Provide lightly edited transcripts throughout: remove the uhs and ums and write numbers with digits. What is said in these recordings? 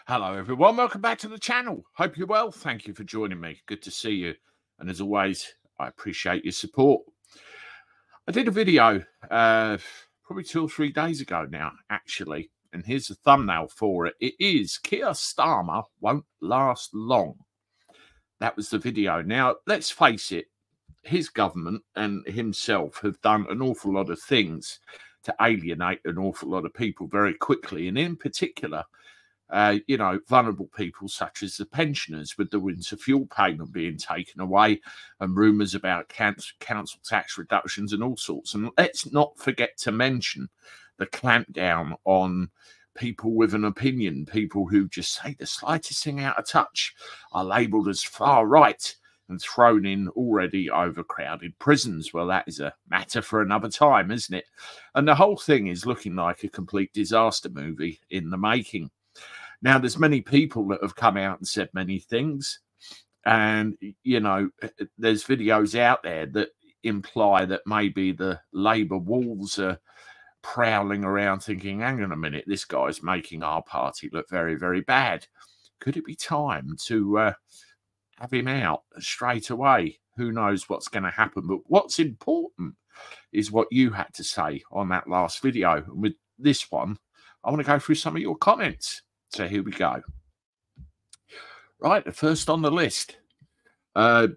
Hello, everyone. Welcome back to the channel. Hope you're well. Thank you for joining me. Good to see you. And as always, I appreciate your support. I did a video probably 2 or 3 days ago now, actually. And here's the thumbnail for it. It is Keir Starmer won't last long. That was the video. Now, let's face it, his government and himself have done an awful lot of things to alienate an awful lot of people very quickly. And in particular, vulnerable people such as the pensioners, with the winter fuel payment being taken away and rumours about council tax reductions and all sorts. And let's not forget to mention the clampdown on people with an opinion. People who just say the slightest thing out of touch are labelled as far right and thrown in already overcrowded prisons. Well, that is a matter for another time, isn't it? And the whole thing is looking like a complete disaster movie in the making. Now, there's many people that have come out and said many things. And, there's videos out there that imply that maybe the Labour wolves are prowling around thinking, hang on a minute, this guy's making our party look very, very bad. Could it be time to have him out straight away? Who knows what's going to happen? But what's important is what you had to say on that last video. And with this one, I want to go through some of your comments. So here we go. Right, the first on the list. Oh,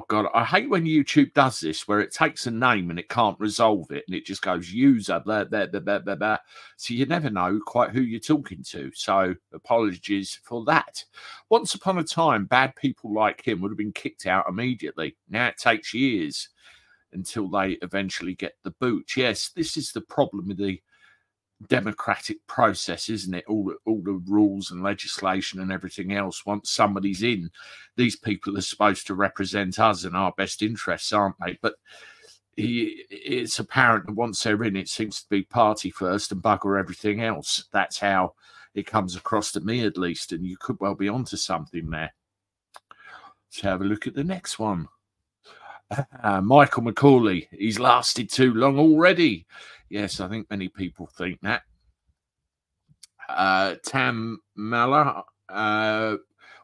God, I hate when YouTube does this, where it takes a name and it can't resolve it, and it just goes user, blah, blah, blah, blah, blah, blah. So you never know quite who you're talking to. So apologies for that. Once upon a time, bad people like him would have been kicked out immediately. Now it takes years until they eventually get the boot. Yes, this is the problem with the democratic process, isn't it? All the rules and legislation and everything else. Once somebody's in, these people are supposed to represent us and our best interests, aren't they? But it's apparent that once they're in, it seems to be party first and bugger everything else. That's how it comes across to me, at least. And you could well be onto something there. Let's have a look at the next one. Michael McCauley, he's lasted too long already. Yes, I think many people think that. Tam Malla,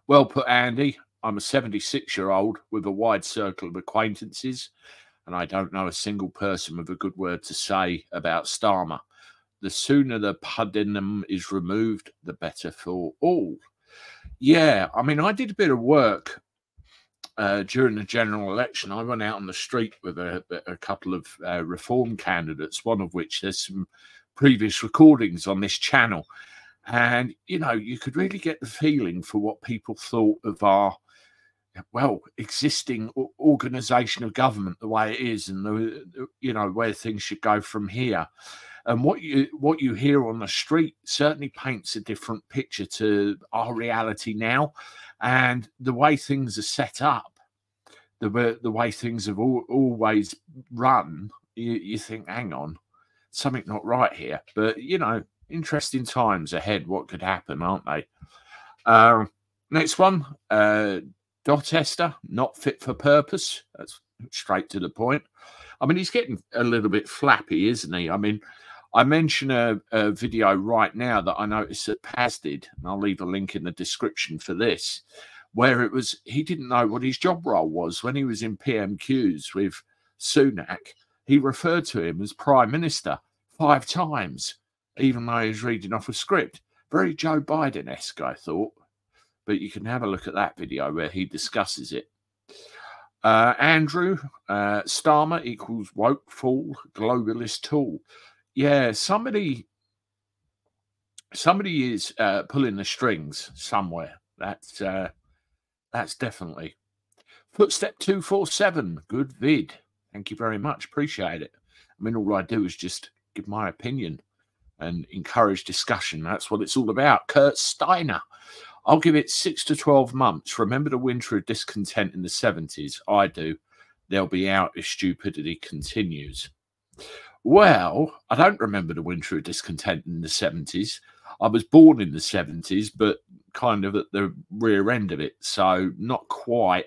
well put, Andy. I'm a 76-year-old with a wide circle of acquaintances, and I don't know a single person with a good word to say about Starmer. The sooner the pudendum is removed, the better for all. Yeah, I mean, I did a bit of work during the general election. I went out on the street with a couple of reform candidates, one of which there's some previous recordings on this channel. And, you could really get the feeling for what people thought of our, existing organisation of government, the way it is, and, where things should go from here. And what you hear on the street certainly paints a different picture to our reality now. And the way things are set up, the way things have always run, you think, hang on, something not right here. But, interesting times ahead. What could happen, aren't they? Next one, Dot Esther, not fit for purpose. That's straight to the point. I mean, he's getting a little bit flappy, isn't he? I mean, I mention a video right now that I noticed that Paz did, and I'll leave a link in the description for this, where it was, he didn't know what his job role was. When he was in PMQs with Sunak, he referred to him as Prime Minister 5 times, even though he was reading off a script. Very Joe Biden-esque, I thought. But you can have a look at that video where he discusses it. Andrew, Starmer equals woke fool, globalist tool. Yeah, somebody is pulling the strings somewhere. That's definitely. Footstep 247, good vid. Thank you very much. Appreciate it. I mean, all I do is just give my opinion and encourage discussion. That's what it's all about. Kurt Steiner, I'll give it 6 to 12 months. Remember the winter of discontent in the 70s? I do. They'll be out if stupidity continues. Well, I don't remember the winter of discontent in the 70s. I was born in the 70s, but kind of at the rear end of it. So not quite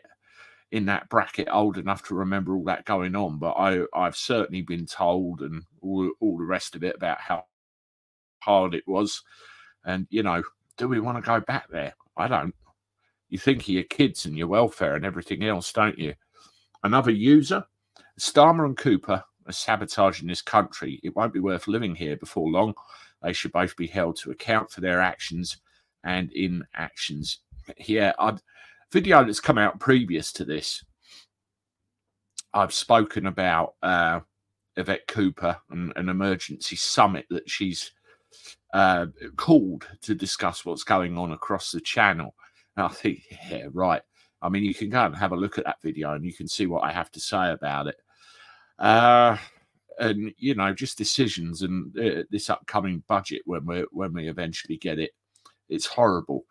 in that bracket old enough to remember all that going on. But I've certainly been told, and all the rest of it, about how hard it was. And, do we want to go back there? I don't. You think of your kids and your welfare and everything else, don't you? Another user, Starmer and Cooper are sabotaging this country. It won't be worth living here before long. They should both be held to account for their actions and inactions. Yeah, video that's come out previous to this, I've spoken about Yvette Cooper and an emergency summit that she's called to discuss what's going on across the channel. And I think, yeah, right. I mean, you can go and have a look at that video and you can see what I have to say about it. And, you know, just decisions and this upcoming budget when we eventually get it, it's horrible.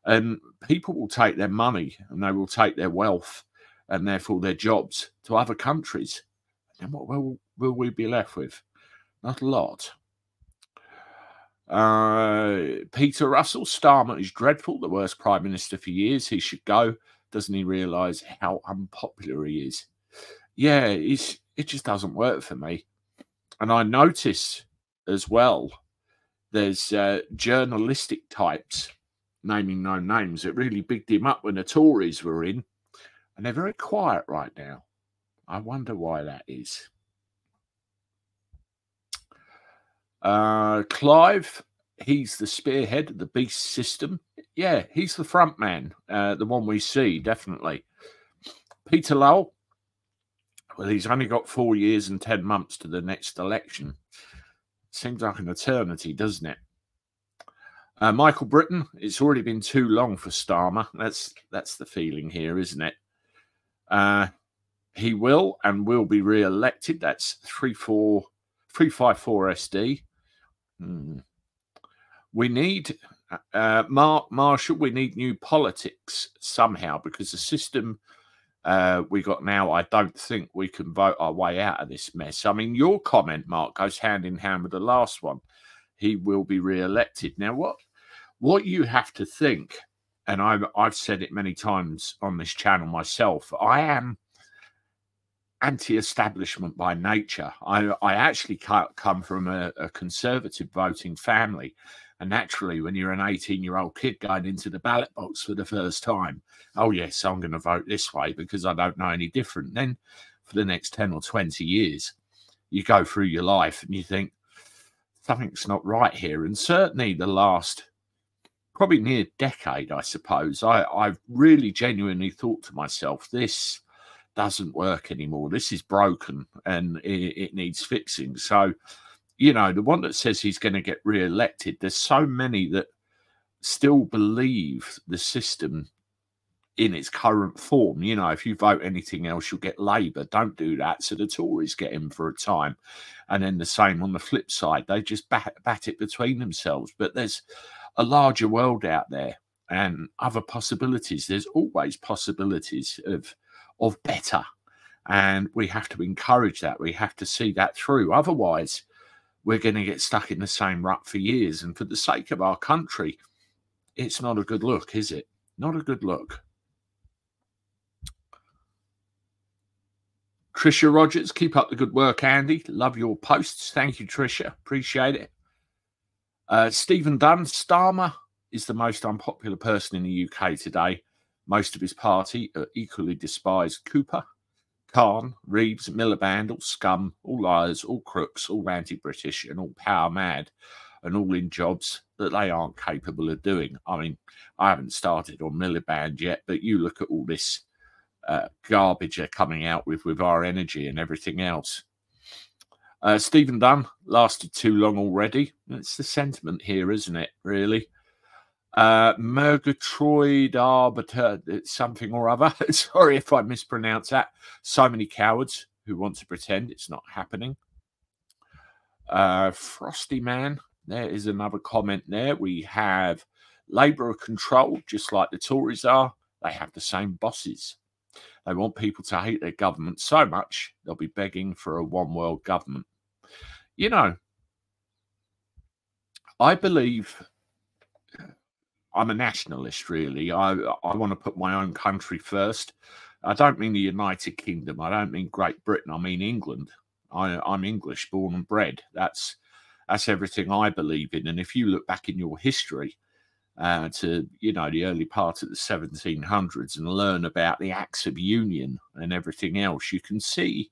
And people will take their money and they will take their wealth and therefore their jobs to other countries. And what will we be left with? Not a lot. Peter Russell, Starmer is dreadful, the worst prime minister for years. He should go. Doesn't he realise how unpopular he is? Yeah, it just doesn't work for me. And I notice as well, there's journalistic types, naming no names, that really bigged him up when the Tories were in. And they're very quiet right now. I wonder why that is. Clive, he's the spearhead of the beast system. Yeah, he's the front man, the one we see, definitely. Peter Lowell, well, he's only got 4 years and 10 months to the next election. Seems like an eternity, doesn't it? Michael Britton, it's already been too long for Starmer. That's the feeling here, isn't it? He will and will be re-elected. That's 354 SD. We need Marshall. We need new politics somehow, because the system we got now, I don't think we can vote our way out of this mess. I mean, your comment, Mark, goes hand in hand with the last one. He will be re-elected. Now, what you have to think, and I've said it many times on this channel myself, I am anti-establishment by nature. I actually come from a conservative voting family. And naturally, when you're an 18-year-old kid going into the ballot box for the first time, oh, yes, I'm going to vote this way because I don't know any different. Then for the next 10 or 20 years, you go through your life and you think, something's not right here. And certainly the last probably near decade, I suppose, I've really genuinely thought to myself, this doesn't work anymore. This is broken and it needs fixing. So, you know, the one that says he's going to get re-elected, there's so many that still believe the system in its current form. You know, if you vote anything else, you'll get Labour. Don't do that. So the Tories get him for a time. And then the same on the flip side. They just bat it between themselves. But there's a larger world out there and other possibilities. There's always possibilities of better. And we have to encourage that. We have to see that through. Otherwise, we're going to get stuck in the same rut for years. And for the sake of our country, it's not a good look, is it? Not a good look. Trisha Rogers, keep up the good work, Andy. Love your posts. Thank you, Trisha. Appreciate it. Stephen Dunn, Starmer is the most unpopular person in the UK today. Most of his party are equally despised. Cooper, Khan, Reeves, Miliband, all scum, all liars, all crooks, all anti-British and all power mad, and all in jobs that they aren't capable of doing. I mean, I haven't started on Miliband yet, but you look at all this garbage they're coming out with our energy and everything else. Stephen Dunn, lasted too long already. It's the sentiment here, isn't it, really? Murgatroyd Arbiter, something or other. Sorry if I mispronounce that. So many cowards who want to pretend it's not happening. Frosty Man, there is another comment there. We have Labour are controlled, just like the Tories are. They have the same bosses. They want people to hate their government so much, they'll be begging for a one-world government. You know, I believe I'm a nationalist, really. I want to put my own country first. I don't mean the United Kingdom. I don't mean Great Britain. I mean England. I'm English, born and bred. That's everything I believe in. And if you look back in your history, to, you know, the early part of the 1700s and learn about the Acts of Union and everything else, you can see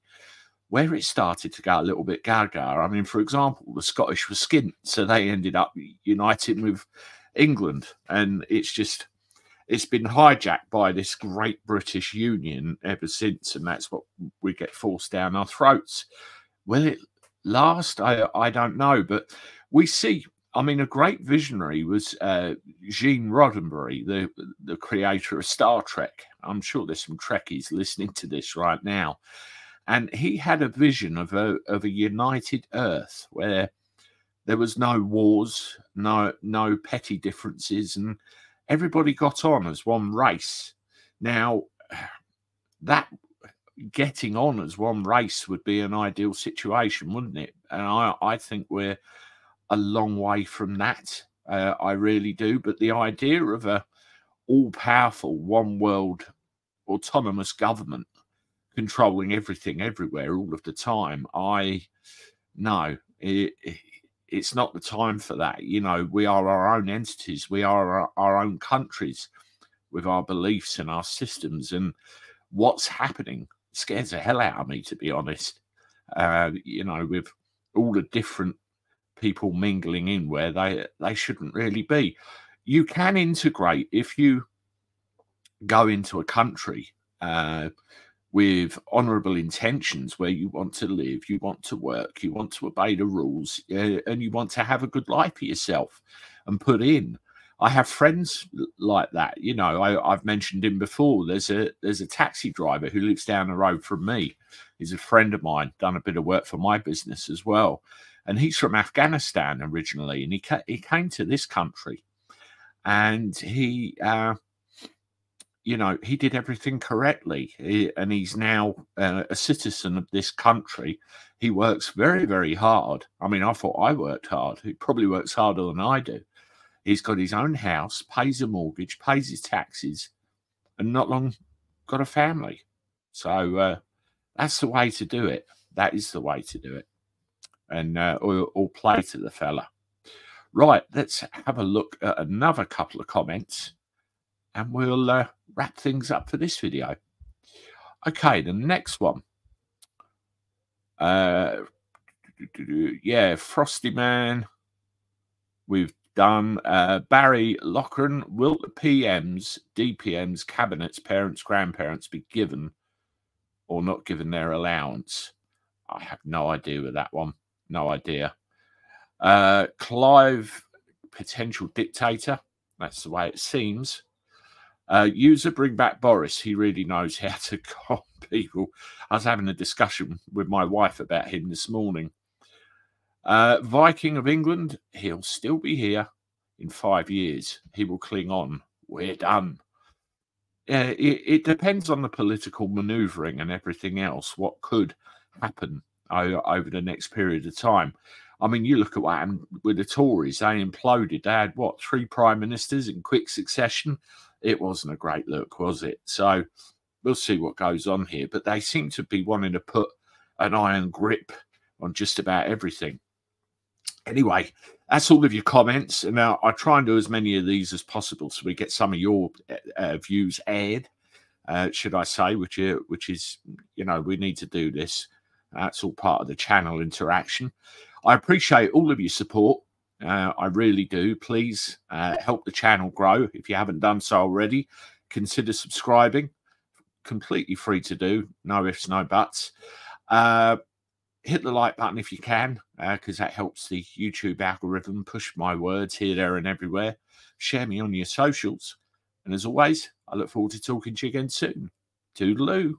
where it started to go a little bit gaga. I mean, for example, the Scottish were skint, so they ended up uniting with England, and it's been hijacked by this great British Union ever since, and that's what we get forced down our throats. Will it last? I don't know, but we see. I mean, a great visionary was Gene Roddenberry, the creator of Star Trek. I'm sure there's some Trekkies listening to this right now. And he had a vision of a united Earth where there was no wars, no petty differences, and everybody got on as one race. Now, that getting on as one race would be an ideal situation, wouldn't it? And I think we're a long way from that. I really do. But the idea of a all-powerful, one-world, autonomous government controlling everything everywhere all of the time, it's not the time for that. You know, we are our own entities. We are our own countries with our beliefs and our systems. And what's happening scares the hell out of me, to be honest. You know, with all the different people mingling in where they shouldn't really be. You can integrate if you go into a country with honourable intentions where you want to live, you want to work, you want to obey the rules, and you want to have a good life for yourself and put in. I have friends like that. You know, I've mentioned him before. There's a taxi driver who lives down the road from me. He's a friend of mine, done a bit of work for my business as well. And he's from Afghanistan originally, and he came to this country, and he you know, he did everything correctly, and he's now a citizen of this country. He works very, very hard. I mean, I thought I worked hard. He probably works harder than I do. He's got his own house, pays a mortgage, pays his taxes, and not long got a family. So that's the way to do it. That is the way to do it. And or play to the fella. Right, let's have a look at another couple of comments, and we'll wrap things up for this video. Okay, the next one. Yeah, Frosty Man. We've done Barry Loughran. Will the PMs, DPMs, cabinets, parents, grandparents be given or not given their allowance? I have no idea with that one. No idea. Clive, potential dictator. That's the way it seems. User, bring back Boris. He really knows how to con people. I was having a discussion with my wife about him this morning. Viking of England, he'll still be here in 5 years. He will cling on. We're done. It depends on the political manoeuvring and everything else, what could happen over the next period of time. I mean, you look at what happened with the Tories. They imploded. They had, what, 3 prime ministers in quick succession? It wasn't a great look, was it? So we'll see what goes on here. But they seem to be wanting to put an iron grip on just about everything. Anyway, that's all of your comments. And now I try and do as many of these as possible so we get some of your views aired, should I say, which is, you know, we need to do this. That's all part of the channel interaction. I appreciate all of your support. I really do. Please help the channel grow. If you haven't done so already, consider subscribing. Completely free to do. No ifs, no buts. Hit the like button if you can, because that helps the YouTube algorithm push my words here, there, and everywhere. Share me on your socials. And as always, I look forward to talking to you again soon. Toodaloo.